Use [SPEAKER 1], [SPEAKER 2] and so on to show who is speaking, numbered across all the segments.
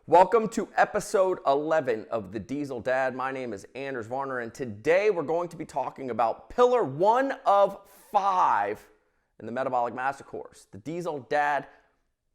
[SPEAKER 1] Welcome to episode 11 of The Diesel Dad. My name is Anders Varner, and today we're going to be talking about pillar 1 of 5 in the Metabolic Master Course, the Diesel Dad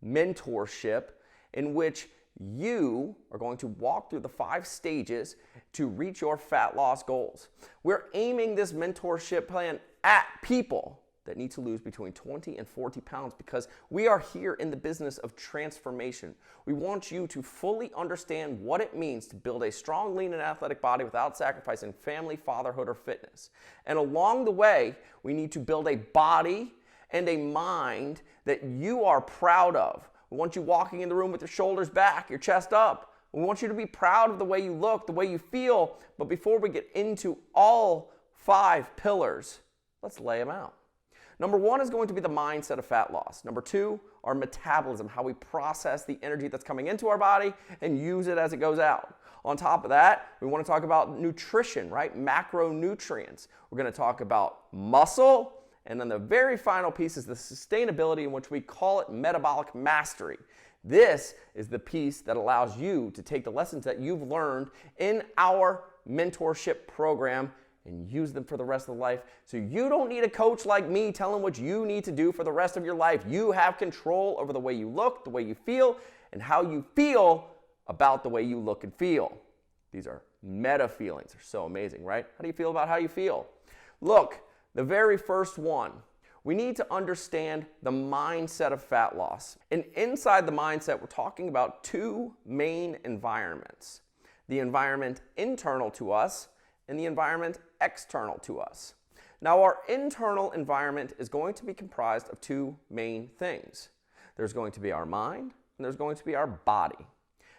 [SPEAKER 1] Mentorship, in which you are going to walk through the 5 stages to reach your fat loss goals. We're aiming this mentorship plan at people that need to lose between 20 and 40 pounds because we are here in the business of transformation. We want you to fully understand what it means to build a strong, lean, and athletic body without sacrificing family, fatherhood, or fitness. And along the way, we need to build a body and a mind that you are proud of. We want you walking in the room with your shoulders back, your chest up. We want you to be proud of the way you look, the way you feel. But before we get into all 5 pillars, let's lay them out. Number 1 is going to be the mindset of fat loss. Number 2, our metabolism, how we process the energy that's coming into our body and use it as it goes out. On top of that, we want to talk about nutrition, right? Macronutrients. We're going to talk about muscle. And then the very final piece is the sustainability, in which we call it metabolic mastery. This is the piece that allows you to take the lessons that you've learned in our mentorship program and use them for the rest of life. So you don't need a coach like me telling what you need to do for the rest of your life. You have control over the way you look, the way you feel, and how you feel about the way you look and feel. These are meta feelings. They're so amazing, right? How do you feel about how you feel? Look, the very first one, we need to understand the mindset of fat loss. And inside the mindset, we're talking about 2 main environments. The environment internal to us and the environment external to us. Now, our internal environment is going to be comprised of 2 main things. There's going to be our mind and there's going to be our body.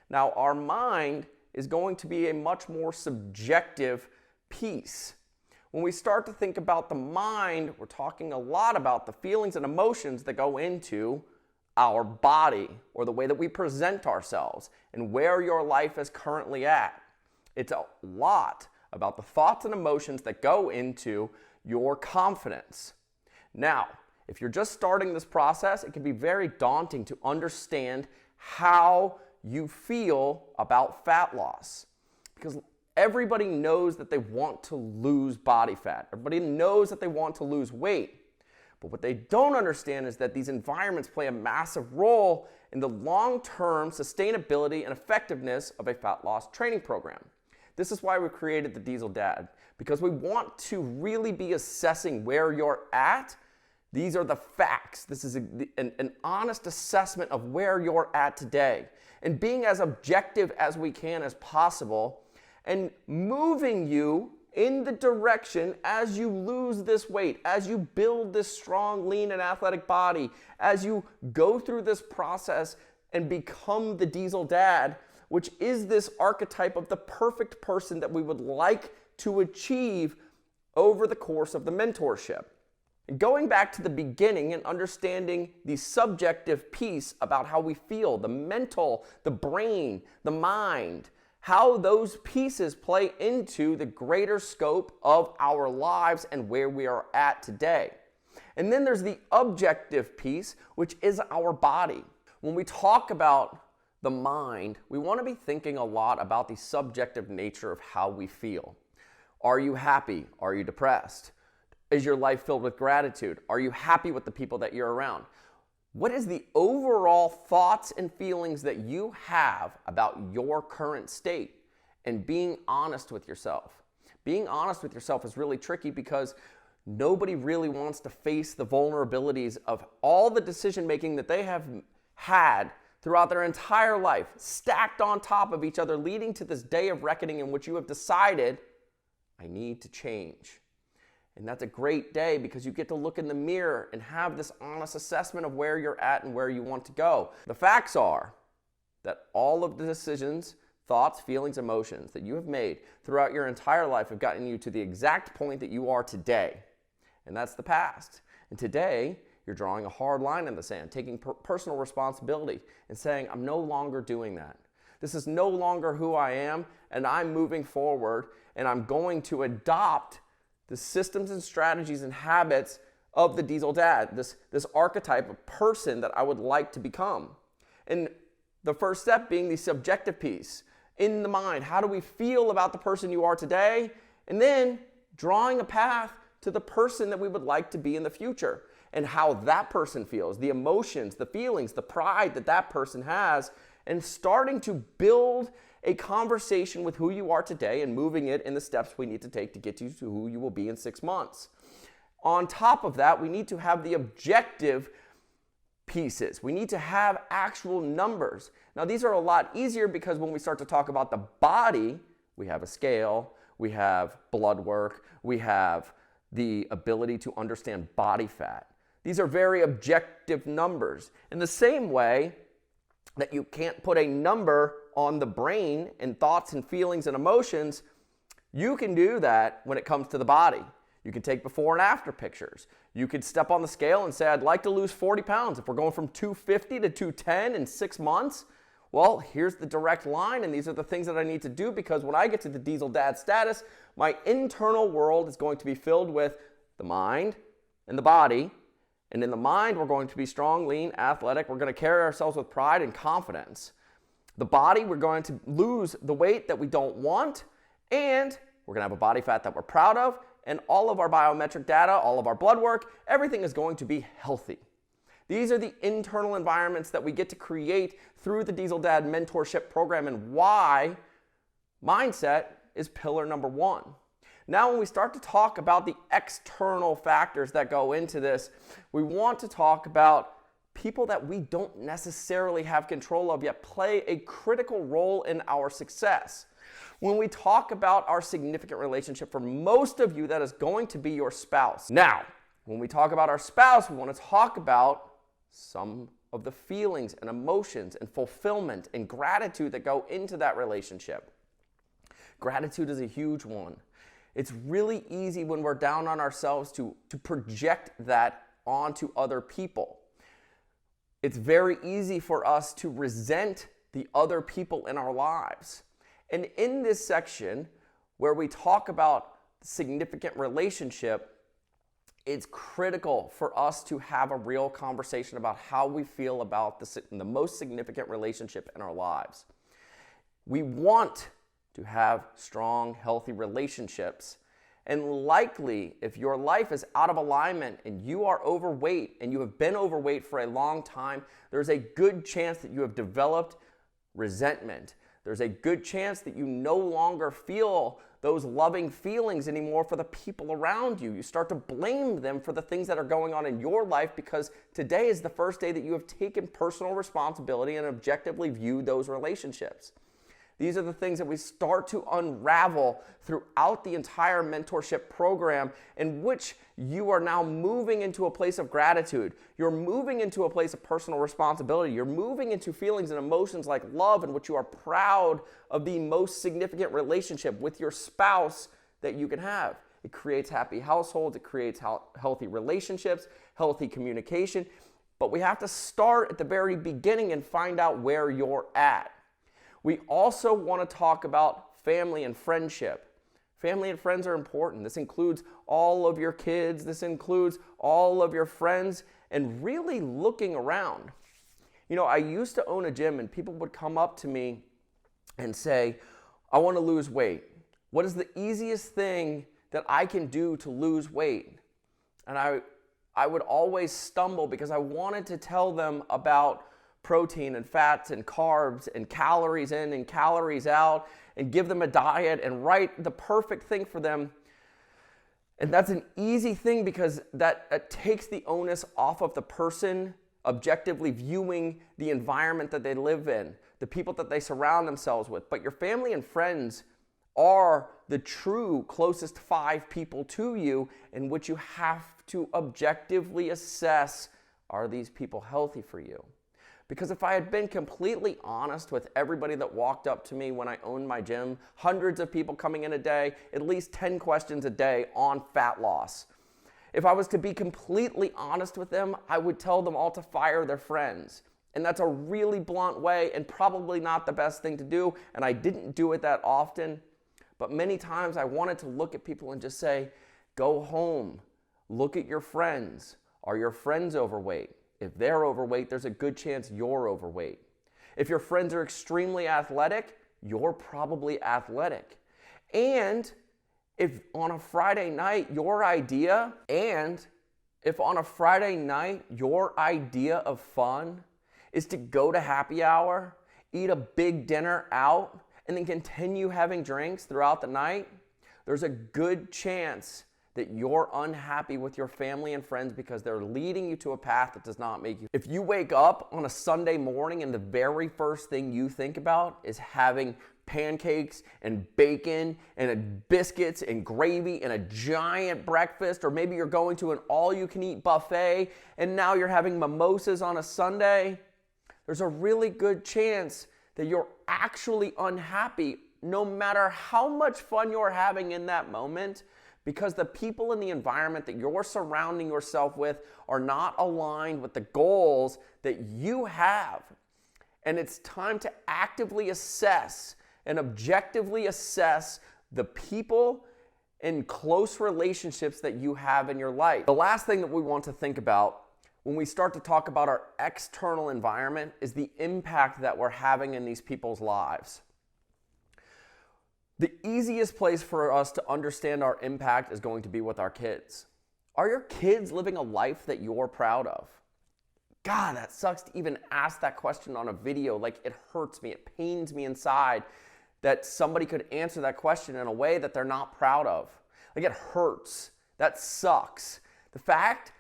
[SPEAKER 1] Now, our mind is going to be a much more subjective piece. When we start to think about the mind, we're talking a lot about the feelings and emotions that go into our body or the way that we present ourselves and where your life is currently at. It's a lot about the thoughts and emotions that go into your confidence. Now, if you're just starting this process, it can be very daunting to understand how you feel about fat loss, because everybody knows that they want to lose body fat. Everybody knows that they want to lose weight. But what they don't understand is that these environments play a massive role in the long-term sustainability and effectiveness of a fat loss training program. This is why we created the Diesel Dad, because we want to really be assessing where you're at. These are the facts. This is an honest assessment of where you're at today, and being as objective as we can as possible, and moving you in the direction as you lose this weight, as you build this strong, lean, and athletic body, as you go through this process and become the Diesel Dad, which is this archetype of the perfect person that we would like to achieve over the course of the mentorship. And going back to the beginning and understanding the subjective piece about how we feel, the mental, the brain, the mind, how those pieces play into the greater scope of our lives and where we are at today. And then there's the objective piece, which is our body. When we talk about the mind, we want to be thinking a lot about the subjective nature of how we feel. Are you happy? Are you depressed? Is your life filled with gratitude? Are you happy with the people that you're around? What is the overall thoughts and feelings that you have about your current state? And being honest with yourself. Being honest with yourself is really tricky because nobody really wants to face the vulnerabilities of all the decision making that they have had throughout their entire life, stacked on top of each other, leading to this day of reckoning in which you have decided, I need to change. And that's a great day because you get to look in the mirror and have this honest assessment of where you're at and where you want to go. The facts are that all of the decisions, thoughts, feelings, emotions that you have made throughout your entire life have gotten you to the exact point that you are today. And that's the past. And today, you're drawing a hard line in the sand, taking personal responsibility and saying, I'm no longer doing that. This is no longer who I am, and I'm moving forward, and I'm going to adopt the systems and strategies and habits of the Diesel Dad, this archetype of person that I would like to become. And The first step being the subjective piece. In the mind, how do we feel about the person you are today? And then drawing a path to the person that we would like to be in the future and how that person feels, the emotions, the feelings, the pride that that person has, and starting to build a conversation with who you are today and moving it in the steps we need to take to get you to who you will be in 6 months. On top of that, we need to have the objective pieces. We need to have actual numbers. Now, these are a lot easier because when we start to talk about the body, we have a scale, we have blood work, we have the ability to understand body fat. These are very objective numbers. In the same way that you can't put a number on the brain and thoughts and feelings and emotions, you can do that when it comes to the body. You can take before and after pictures. You could step on the scale and say, I'd like to lose 40 pounds. If we're going from 250 to 210 in 6 months, well, here's the direct line, and these are the things that I need to do, because when I get to the Diesel Dad status, my internal world is going to be filled with the mind and the body. And in the mind, we're going to be strong, lean, athletic. We're going to carry ourselves with pride and confidence. The body, we're going to lose the weight that we don't want, and we're going to have a body fat that we're proud of, and all of our biometric data, all of our blood work, everything is going to be healthy. These are the internal environments that we get to create through the Diesel Dad mentorship program, and why mindset is pillar number 1. Now, when we start to talk about the external factors that go into this, we want to talk about people that we don't necessarily have control of yet play a critical role in our success. When we talk about our significant relationship, for most of you, that is going to be your spouse. Now, when we talk about our spouse, we want to talk about some of the feelings and emotions and fulfillment and gratitude that go into that relationship. Gratitude is a huge one. It's really easy when we're down on ourselves to project that onto other people. It's very easy for us to resent the other people in our lives. And in this section, where we talk about significant relationship, it's critical for us to have a real conversation about how we feel about the most significant relationship in our lives. We want to have strong, healthy relationships. And likely, if your life is out of alignment and you are overweight and you have been overweight for a long time, there's a good chance that you have developed resentment. There's a good chance that you no longer feel those loving feelings anymore for the people around you. You start to blame them for the things that are going on in your life, because today is the first day that you have taken personal responsibility and objectively viewed those relationships. These are the things that we start to unravel throughout the entire mentorship program, in which you are now moving into a place of gratitude. You're moving into a place of personal responsibility. You're moving into feelings and emotions like love, in which you are proud of the most significant relationship with your spouse that you can have. It creates happy households. It creates healthy relationships, healthy communication. But we have to start at the very beginning and find out where you're at. We also want to talk about family and friendship. Family and friends are important. This includes all of your kids. This includes all of your friends, and really looking around. You know, I used to own a gym, and people would come up to me and say, I want to lose weight. What is the easiest thing that I can do to lose weight? And I would always stumble, because I wanted to tell them about protein and fats and carbs and calories in and calories out, and give them a diet and write the perfect thing for them. And that's an easy thing, because that takes the onus off of the person objectively viewing the environment that they live in, the people that they surround themselves with. But your family and friends are the true closest 5 people to you, in which you have to objectively assess, are these people healthy for you? Because if I had been completely honest with everybody that walked up to me when I owned my gym, hundreds of people coming in a day, at least 10 questions a day on fat loss. If I was to be completely honest with them, I would tell them all to fire their friends. And that's a really blunt way, and probably not the best thing to do, and I didn't do it that often. But many times I wanted to look at people and just say, go home, look at your friends. Are your friends overweight? If they're overweight, there's a good chance you're overweight. If your friends are extremely athletic, you're probably athletic. And if on a Friday night your idea of fun is to go to happy hour, eat a big dinner out, and then continue having drinks throughout the night, there's a good chance that you're unhappy with your family and friends because they're leading you to a path that does not make you. If you wake up on a Sunday morning and the very first thing you think about is having pancakes and bacon and biscuits and gravy and a giant breakfast, or maybe you're going to an all-you-can-eat buffet and now you're having mimosas on a Sunday, there's a really good chance that you're actually unhappy no matter how much fun you're having in that moment, because the people in the environment that you're surrounding yourself with are not aligned with the goals that you have. And it's time to actively assess and objectively assess the people and close relationships that you have in your life. The last thing that we want to think about when we start to talk about our external environment is the impact that we're having in these people's lives. The easiest place for us to understand our impact is going to be with our kids. Are your kids living a life that you're proud of? God, that sucks to even ask that question on a video. Like, it hurts me, it pains me inside that somebody could answer that question in a way that they're not proud of. Like, it hurts. That sucks. The fact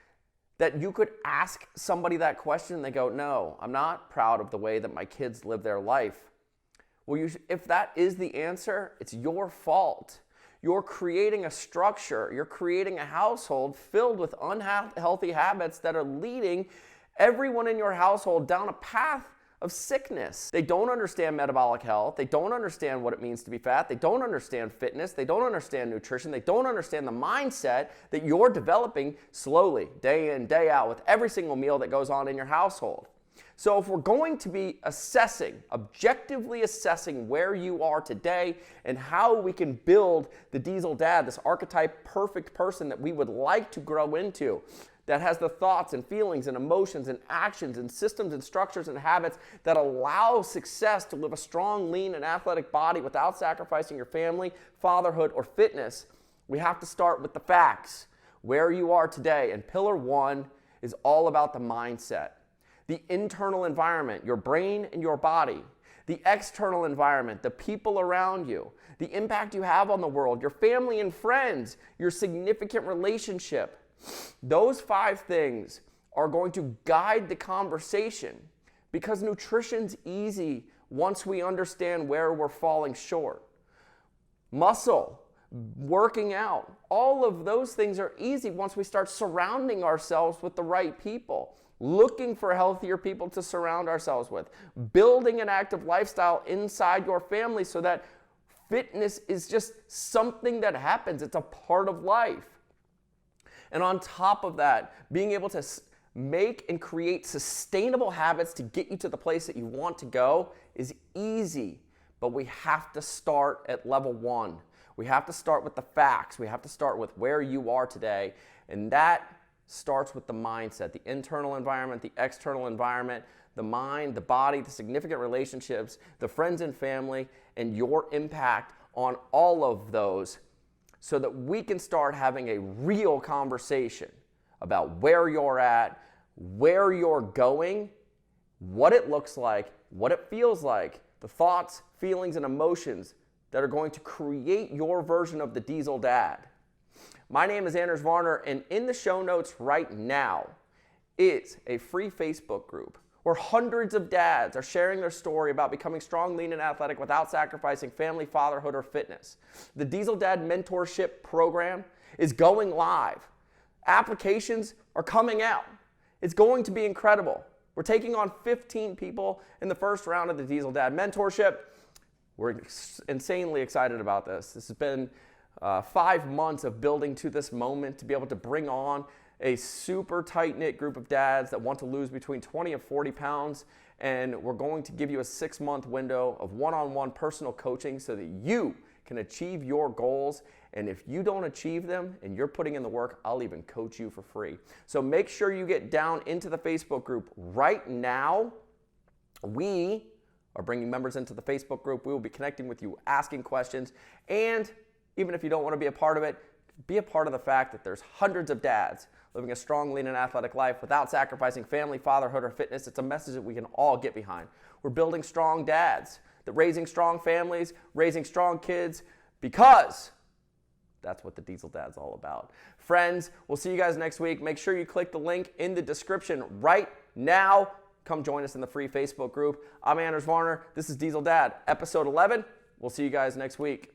[SPEAKER 1] that you could ask somebody that question and they go, no, I'm not proud of the way that my kids live their life. Well, if that is the answer, it's your fault. You're creating a structure, you're creating a household filled with unhealthy habits that are leading everyone in your household down a path of sickness. They don't understand metabolic health. They don't understand what it means to be fat. They don't understand fitness. They don't understand nutrition. They don't understand the mindset that you're developing slowly, day in, day out, with every single meal that goes on in your household. So if we're going to be objectively assessing where you are today and how we can build the diesel dad, this archetype perfect person that we would like to grow into, that has the thoughts and feelings and emotions and actions and systems and structures and habits that allow success to live a strong, lean, and athletic body without sacrificing your family, fatherhood, or fitness, we have to start with the facts. Where you are today. And pillar one is all about the mindset. The internal environment, your brain and your body. The external environment, the people around you. The impact you have on the world, your family and friends, your significant relationship. Those 5 things are going to guide the conversation, because nutrition's easy once we understand where we're falling short. Muscle, working out, all of those things are easy once we start surrounding ourselves with the right people, looking for healthier people to surround ourselves with, building an active lifestyle inside your family so that fitness is just something that happens. It's a part of life. And on top of that, being able to make and create sustainable habits to get you to the place that you want to go is easy, but we have to start at level 1. We have to start with the facts. We have to start with where you are today, and that starts with the mindset, the internal environment, the external environment, the mind, the body, the significant relationships, the friends and family, and your impact on all of those, so that we can start having a real conversation about where you're at, where you're going, what it looks like, what it feels like, the thoughts, feelings, and emotions that are going to create your version of the diesel dad. My name is Anders Varner, and in the show notes right now is a free Facebook group where hundreds of dads are sharing their story about becoming strong, lean, and athletic without sacrificing family, fatherhood, or fitness. The Diesel Dad Mentorship Program is going live. Applications are coming out. It's going to be incredible. We're taking on 15 people in the first round of the Diesel Dad Mentorship. We're insanely excited about this. This has been 5 months of building to this moment to be able to bring on a super tight-knit group of dads that want to lose between 20 and 40 pounds, and we're going to give you a 6-month window of one-on-one personal coaching so that you can achieve your goals. And if you don't achieve them and you're putting in the work, I'll even coach you for free. So make sure you get down into the Facebook group right now. We are bringing members into the Facebook group. We will be connecting with you, asking questions, and even if you don't want to be a part of it, be a part of the fact that there's hundreds of dads living a strong, lean, and athletic life without sacrificing family, fatherhood, or fitness. It's a message that we can all get behind. We're building strong dads, that raising strong families, raising strong kids, because that's what the Diesel Dad's all about. Friends, we'll see you guys next week. Make sure you click the link in the description right now. Come join us in the free Facebook group. I'm Anders Varner. This is Diesel Dad, episode 11. We'll see you guys next week.